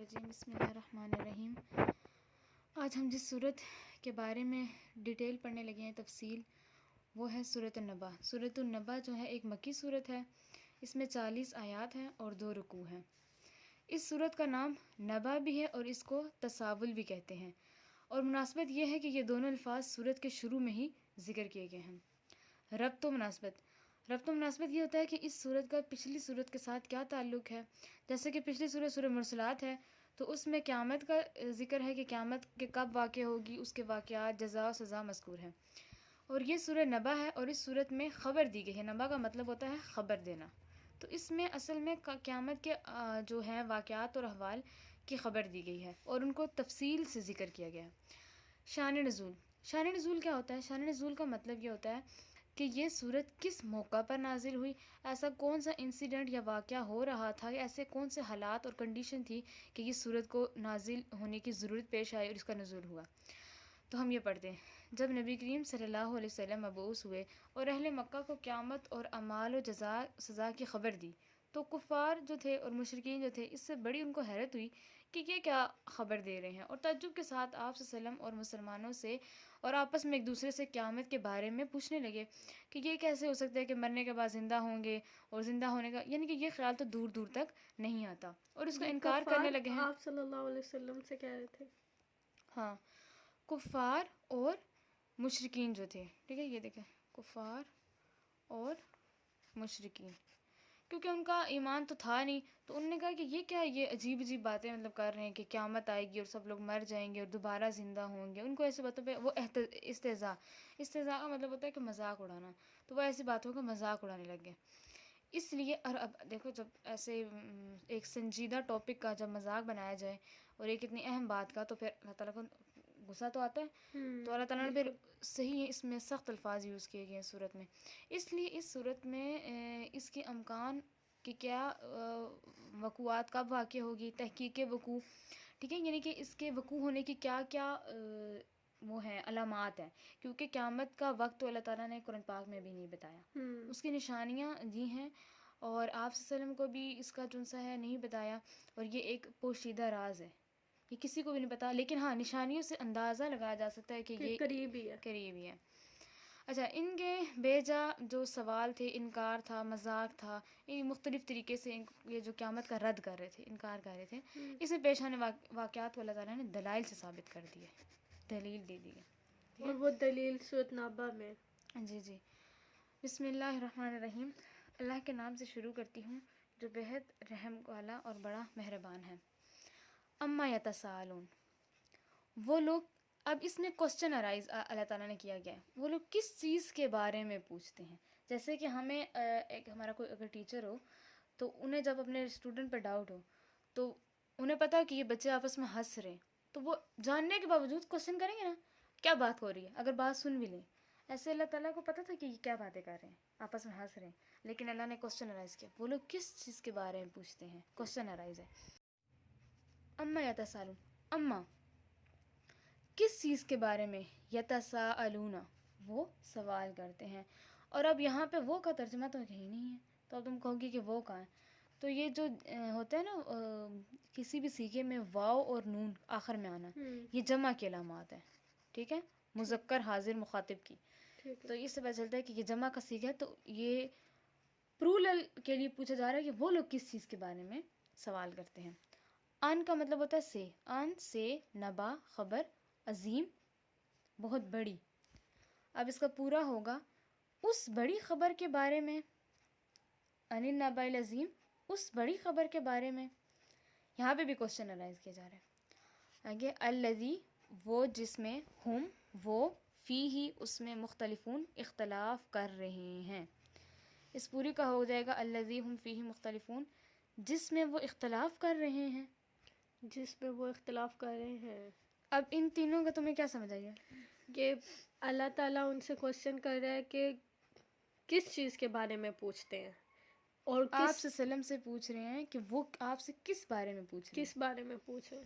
الرجیم بسم اللہ الرحمن الرحیم۔ آج ہم جس صورت کے بارے میں ڈیٹیل پڑھنے لگے ہیں تفصیل، وہ ہے سورۃ النبا۔ سورۃ النبا جو ہے ایک مکی صورت ہے، اس میں 40 آیات ہیں اور 2 رکوع ہیں۔ اس صورت کا نام نبا بھی ہے اور اس کو تساول بھی کہتے ہیں، اور مناسبت یہ ہے کہ یہ دونوں الفاظ صورت کے شروع میں ہی ذکر کیے گئے ہیں۔ ربط و مناسبت یہ ہوتا ہے کہ اس صورت کا پچھلی صورت کے ساتھ کیا تعلق ہے۔ جیسے کہ پچھلی صورت سورہ مرسلات ہے تو اس میں قیامت کا ذکر ہے کہ قیامت کے کب واقع ہوگی، اس کے واقعات، جزا و سزا مذکور ہے۔ اور یہ سورہ نبا ہے اور اس صورت میں خبر دی گئی ہے۔ نبا کا مطلب ہوتا ہے خبر دینا، تو اس میں اصل میں قیامت کے جو ہیں واقعات اور احوال کی خبر دی گئی ہے اور ان کو تفصیل سے ذکر کیا گیا ہے۔ شان نزول کیا ہوتا ہے؟ شان نزول کا مطلب یہ ہوتا ہے کہ یہ صورت کس موقع پر نازل ہوئی، ایسا کون سا انسیڈنٹ یا واقعہ ہو رہا تھا، ایسے کون سے حالات اور کنڈیشن تھی کہ یہ صورت کو نازل ہونے کی ضرورت پیش آئی اور اس کا نزول ہوا۔ تو ہم یہ پڑھتے ہیں، جب نبی کریم صلی اللہ علیہ وسلم مبعوث ہوئے اور اہل مکہ کو قیامت اور اعمال و جزا سزا کی خبر دی تو کفار جو تھے اور مشرکین جو تھے، اس سے بڑی ان کو حیرت ہوئی کہ یہ کیا خبر دے رہے ہیں، اور تعجب کے ساتھ آپ صلی اللہ علیہ وسلم اور مسلمانوں سے اور آپس میں ایک دوسرے سے قیامت کے بارے میں پوچھنے لگے کہ یہ کیسے ہو سکتا ہے کہ مرنے کے بعد زندہ ہوں گے، اور زندہ ہونے کا یعنی کہ یہ خیال تو دور دور تک نہیں آتا، اور اس کا انکار کرنے لگے ہیں۔ آپ صلی اللہ علیہ وسلم سے کہہ رہے تھے؟ ہاں، کفار اور مشرکین جو تھے، ٹھیک ہے، یہ دیکھیں، کفار اور مشرکین، کیونکہ ان کا ایمان تو تھا نہیں، تو انہوں نے کہا کہ یہ کیا، یہ عجیب عجیب باتیں مطلب کر رہے ہیں کہ قیامت آئے گی اور سب لوگ مر جائیں گے اور دوبارہ زندہ ہوں گے۔ ان کو ایسے باتوں پہ وہ استہزاء کا مطلب ہوتا ہے کہ مذاق اڑانا، تو وہ ایسی باتوں کا مذاق اڑانے لگ گئے۔ اس لیے اور اب دیکھو، جب ایسے ایک سنجیدہ ٹاپک کا جب مذاق بنایا جائے اور ایک اتنی اہم بات کا، تو پھر اللہ تعالیٰ کو غصہ تو آتا ہے، تو اللہ تعالیٰ نے پھر صحیح اس میں سخت الفاظ یوز کیے گئے ہیں صورت میں۔ اس لیے اس صورت میں اس کے امکان کہ کیا وقوعات کب واقع ہوگی، تحقیق وقوع، ٹھیک ہے، یعنی کہ اس کے وقوع ہونے کی کیا کیا وہ ہیں علامات ہیں، کیونکہ قیامت کا وقت تو اللہ تعالیٰ نے قرآن پاک میں بھی نہیں بتایا، اس کی نشانیاں دی ہیں، اور آپ صلی اللہ علیہ وسلم کو بھی اس کا جنسا ہے نہیں بتایا، اور یہ ایک پوشیدہ راز ہے، یہ کسی کو بھی نہیں پتا، لیکن ہاں نشانیوں سے اندازہ لگایا جا سکتا ہے کہ یہ قریب ہی ہے۔ اچھا، ان کے بیجا جو سوال تھے، انکار تھا، مذاق تھا، یہ مختلف طریقے سے یہ جو قیامت کا رد کر رہے تھے، انکار کر رہے تھے، اس میں پیش آنے واقعات کو اللہ تعالیٰ نے دلائل سے ثابت کر دیے، دلیل دے دی ہے، اور وہ دلیل سورۃ نبا میں۔ جی بسم اللہ الرحمن الرحیم۔ اللہ کے نام سے شروع کرتی ہوں جو بہت رحم والا اور بڑا مہربان ہے۔ اما یتساءلون، وہ لوگ، اب اس میں کوسچن ارائز اللہ تعالیٰ نے کیا گیا ہے، وہ لوگ کس چیز کے بارے میں پوچھتے ہیں۔ جیسے کہ ہمیں ایک ہمارا کوئی اگر ٹیچر ہو تو انہیں جب اپنے اسٹوڈنٹ پہ ڈاؤٹ ہو تو انہیں پتا کہ یہ بچے آپس میں ہنس رہے ہیں، تو وہ جاننے کے باوجود کوسچن کریں گے نا، کیا بات ہو رہی ہے، اگر بات سن بھی لیں۔ ایسے اللہ تعالیٰ کو پتا تھا کہ یہ کیا باتیں کر رہے ہیں، آپس میں ہنس رہے ہیں، لیکن اللہ نے کوسچن ارائز کیا، وہ لوگ کس چیز کے بارے میں پوچھتے ہیں، کوسچن ارائز ہے۔ اما یتساءلون، اما کس چیز کے بارے میں، یتساءلون وہ سوال کرتے ہیں، اور اب یہاں پہ وہ کا ترجمہ تو کہیں نہیں ہے، تو اب تم کہو گی کہ وہ کہاں ہے، تو یہ جو ہوتا ہے نا کسی بھی سیغے میں واو اور نون آخر میں آنا، یہ جمع کے علامات ہیں، ٹھیک ہے، مذکر حاضر مخاطب کی، تو اس سے پتہ چلتا ہے کہ یہ جمع کا صیغہ ہے، تو یہ پلورل کے لیے پوچھا جا رہا ہے کہ وہ لوگ کس چیز کے بارے میں سوال کرتے ہیں۔ ان کا مطلب ہوتا ہے سے، ان سے، نبا خبر، عظیم بہت بڑی، اب اس کا پورا ہوگا اس بڑی خبر کے بارے میں، ان النبأ العظیم اس بڑی خبر کے بارے میں، یہاں پہ بھی کوسچن ارائز کیا جا رہا ہے۔ آگے الذی وہ جس میں، ہم وہ، فیہ اس میں، مختلفون اختلاف کر رہے ہیں، اس پوری کا ہو جائے گا الذی ہم فیہ مختلفون جس میں وہ اختلاف کر رہے ہیں، جس میں وہ اختلاف کر رہے ہیں۔ اب ان تینوں کا تمہیں کیا سمجھ آئی ہے؟ کہ اللہ تعالیٰ ان سے کوسچن کر رہا ہے کہ کس چیز کے بارے میں پوچھتے ہیں، اور آپ سے وسلم سے پوچھ رہے ہیں کہ وہ آپ سے کس بارے میں پوچھ رہے ہیں، کس بارے میں پوچھیں،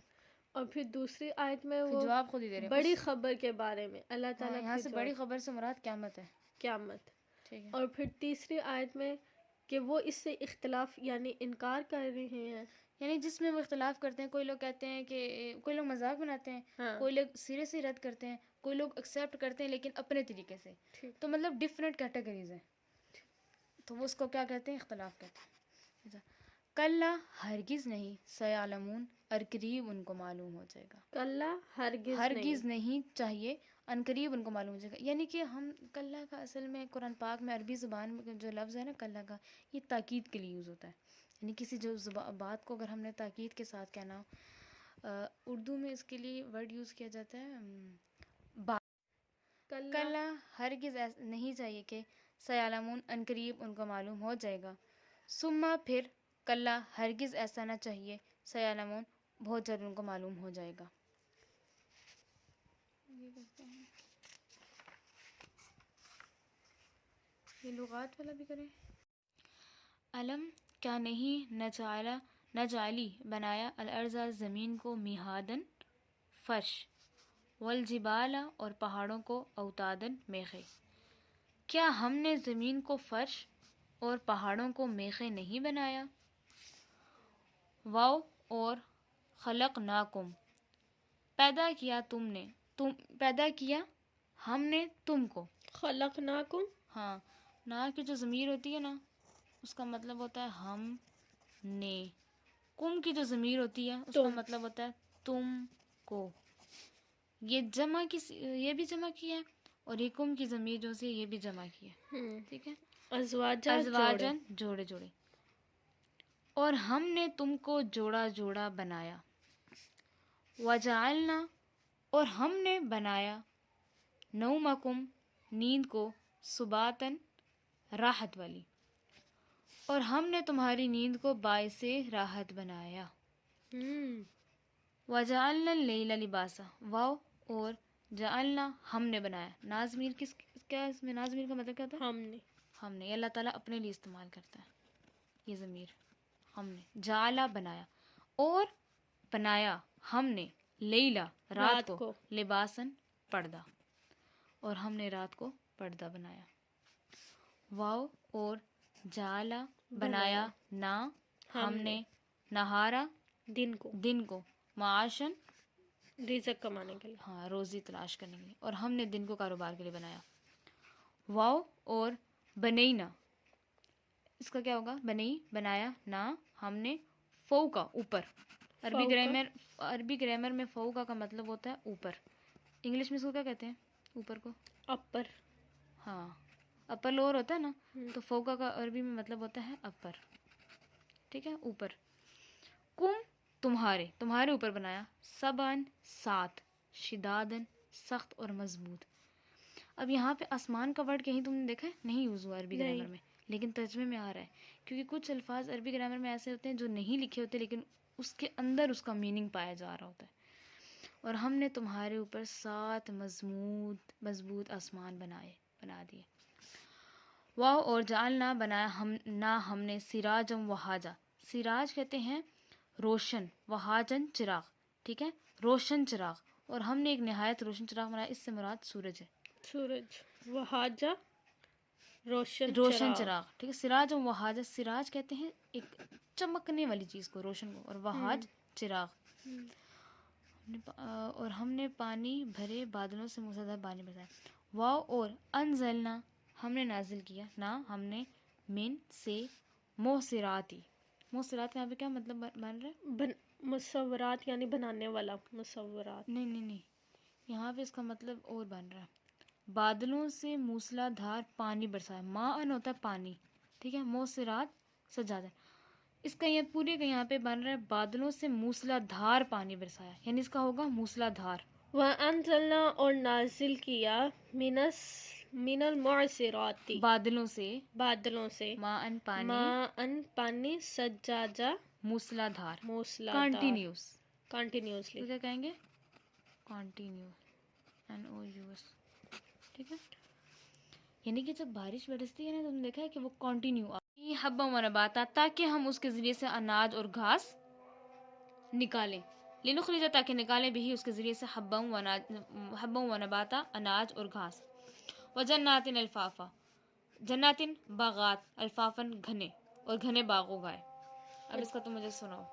اور پھر دوسری آیت میں پھر وہ جواب خود ہی دے رہے ہیں بڑی خبر کے بارے میں اللہ تعالیٰ یہاں سے بڑی خبر سے مراد قیامت ہے، قیامت، ٹھیک ہے، اور پھر تیسری آیت میں کہ وہ اس سے اختلاف یعنی انکار کر رہے ہیں، یعنی جس میں وہ اختلاف کرتے ہیں. کوئی لوگ کہتے ہیں کہ کوئی لوگ مذاق بناتے ہیں, ہاں کوئی لوگ سیریسلی رد کرتے ہیں, کوئی لوگ ایکسیپٹ کرتے ہیں لیکن اپنے طریقے سے. ٹھیک. تو مطلب ڈفرینٹ کیٹیگریز ہیں, تو وہ اس کو کیا کہتے ہیں, اختلاف کہتے ہیں. کلا ہرگز نہیں, سیعلمون ارقریب ان کو معلوم ہو جائے گا. کلا ہرگز ہرگز نہیں چاہیے, عنقریب ان کو معلوم ہو جائے گا. یعنی کہ ہم کلا کا اصل میں قرآن پاک میں عربی زبان میں جو لفظ ہے نا کلا کا, یہ تاکید کے لیے یوز ہوتا ہے. یعنی کسی جو بات کو اگر ہم نے تاکید کے ساتھ کہنا ہو, اردو میں اس کے لیے ورڈ یوز کیا جاتا ہے کلا ہرگز نہیں چاہیے کہ سیعلمون عنقریب ان کو معلوم ہو جائے گا. ثم پھر کلا ہرگز ایسا نہ چاہیے, سیعلمون بہت جلد ان کو معلوم ہو جائے گا. یہ کرتے ہیں, یہ لغات والا بھی کریں. علم کیا نہیں, نجعلی بنایا, الارض زمین کو, میہادن فرش, والجبال اور پہاڑوں کو, اوتادن میخے. کیا ہم نے زمین کو فرش اور پہاڑوں کو میخے نہیں بنایا. واو اور خلقناکم, پیدا کیا تم نے, پیدا کیا ہم نے تم کو. خلقناکم, ہاں, نا کی جو ضمیر ہوتی ہے نا, اس کا مطلب ہوتا ہے ہم نے. کم کی جو ضمیر ہوتی ہے اس کا مطلب ہوتا ہے تم کو. یہ جمع کی, یہ بھی جمع کی ہے, اور یہ کم کی ضمیر جو سی یہ بھی جمع کی ہے. ٹھیک ہے, ازواجن جوڑے جوڑے. اور ہم نے تم کو جوڑا جوڑا بنایا. وجعلنا اور ہم نے بنایا, نومکم نیند کو, سباتن راحت والی. اور ہم نے تمہاری نیند کو باعث راحت بنایا. وجعلنا اللیل لباسا, واو اور جعلنا ہم نے بنایا. نازمیر کس کیا, اس میں نازمیر کا مطلب کیا ہوتا ہے, ہم نے. اللہ تعالیٰ اپنے لیے استعمال کرتا ہے یہ ضمیر, ہم نے. جعلا بنایا, اور بنایا ہم نے, لیلا رات کو, لباسن پردہ, اور ہم نے رات کو پردہ بنایا. واو اور جعلا بنایا, نا ہم نے, نہارا دن کو, معاشن رزق کمانے کے لیے, ہاں روزی تلاش کرنے کے لیے, اور ہم نے دن کو کاروبار کے لیے بنایا. واو اور بنینا, اس کا کیا ہوگا, بنی بنایا, نا ہم نے, فوقا اوپر. عربی گرامر میں فوقا کا مطلب ہوتا ہے اوپر. انگلش میں اس کو کیا کہتے ہیں, اوپر کو, اپر. ہاں, اپر لوور ہوتا ہے نا, تو فوقا کا عربی میں مطلب ہوتا ہے اپر. ٹھیک ہے, اوپر. کم تمہارے, تمہارے اوپر بنایا, سبان سات, شدادن سخت اور مضبوط. اب یہاں پہ آسمان کا ورڈ کہیں تم نے دیکھا ہے, نہیں یوز ہوا عربی گرامر میں, لیکن ترجمے میں آ رہا ہے, کیونکہ کچھ الفاظ عربی گرامر میں ایسے ہوتے ہیں جو نہیں لکھے ہوتے لیکن اس کے اندر اس کا میننگ پایا جا رہا ہوتا ہے. اور ہم نے تمہارے اوپر 7 مضبوط آسمان بنا دیے. واو اور جعلنا بنایا ہم نے, سراجم وہاجا, سراج کہتے ہیں روشن, وہاجن چراغ. ٹھیک ہے, روشن چراغ, اور ہم نے ایک نہایت روشن چراغ بنایا, اس سے مراد سورج ہے. سورج, وہاجا روشن چراغ. ٹھیک ہے, سراج و وہاجا, سراج کہتے ہیں ایک چمکنے والی چیز کو, روشن کو, اور وہاج چراغ. اور ہم نے پانی بھرے بادلوں سے موسلادھار پانی برسایا. واو اور انزلنا ہم نے نازل کیا, نا ہم نے, من سے, موسراتی. موسرات کا یہاں پہ کیا مطلب بن رہا ہے, مصورات یعنی بنانے والا, مصورات. نہیں, یہاں پہ اس کا مطلب اور بن رہا ہے, بادلوں سے موسلا دھار پانی برسایا. ماء ان ہوتا ہے پانی, ٹھیک ہے, موسرات سجادہ. اس کا یہ پورے کا یہاں پہ بن رہا ہے, بادلوں سے موسلا دھار پانی برسایا, یعنی اس کا ہوگا موسلا دھار. وَأَنزَلْنَا اور نازل کیا, من المعصرات بادلوں سے, ماءً پانی, سجاجہ موسلا دھار, کنٹینیوسلی. تو کیا کہیں گے, کنٹینیوس, NOUS. ٹھیک ہے, یعنی کہ جب بارش برستی ہے نا, تم نے دیکھا ہے کہ وہ کنٹینیو حبا و نباتا, تاکہ ہم اس کے ذریعے سے اناج اور گھاس نکالیں. لنخرج تاکہ نکالیں بھی اس کے ذریعے سے حبا و نباتا, اناج اور گھاس. وجنات الفافا, جنات باغات, الفافن گھنے, اور گھنے باغ اگائے. اب اس کا تم مجھے سناؤ.